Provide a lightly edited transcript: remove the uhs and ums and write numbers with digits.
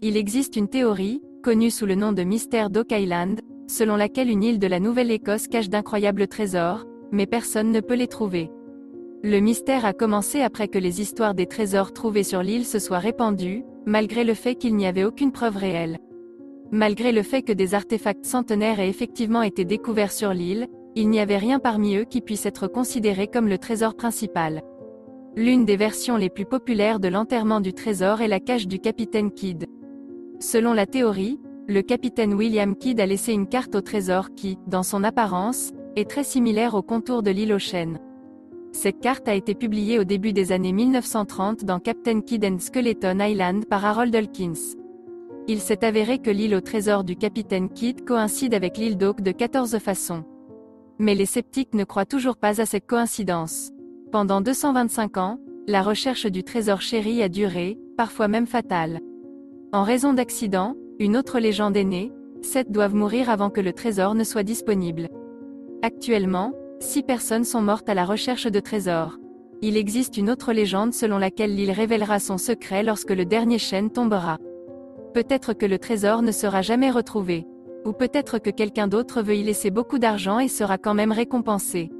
Il existe une théorie, connue sous le nom de mystère d'Oak Island, selon laquelle une île de la Nouvelle-Écosse cache d'incroyables trésors, mais personne ne peut les trouver. Le mystère a commencé après que les histoires des trésors trouvés sur l'île se soient répandues, malgré le fait qu'il n'y avait aucune preuve réelle. Malgré le fait que des artefacts centenaires aient effectivement été découverts sur l'île, il n'y avait rien parmi eux qui puisse être considéré comme le trésor principal. L'une des versions les plus populaires de l'enterrement du trésor est la cache du capitaine Kidd. Selon la théorie, le capitaine William Kidd a laissé une carte au trésor qui, dans son apparence, est très similaire au contour de l'île aux chênes. Cette carte a été publiée au début des années 1930 dans Captain Kidd and Skeleton Island par Harold Dawkins. Il s'est avéré que l'île au trésor du capitaine Kidd coïncide avec l'île d'Oak de 14 façons. Mais les sceptiques ne croient toujours pas à cette coïncidence. Pendant 225 ans, la recherche du trésor chéri a duré, parfois même fatale. En raison d'accidents, une autre légende est née, 7 doivent mourir avant que le trésor ne soit disponible. Actuellement, 6 personnes sont mortes à la recherche de trésors. Il existe une autre légende selon laquelle l'île révélera son secret lorsque le dernier chêne tombera. Peut-être que le trésor ne sera jamais retrouvé. Ou peut-être que quelqu'un d'autre veut y laisser beaucoup d'argent et sera quand même récompensé.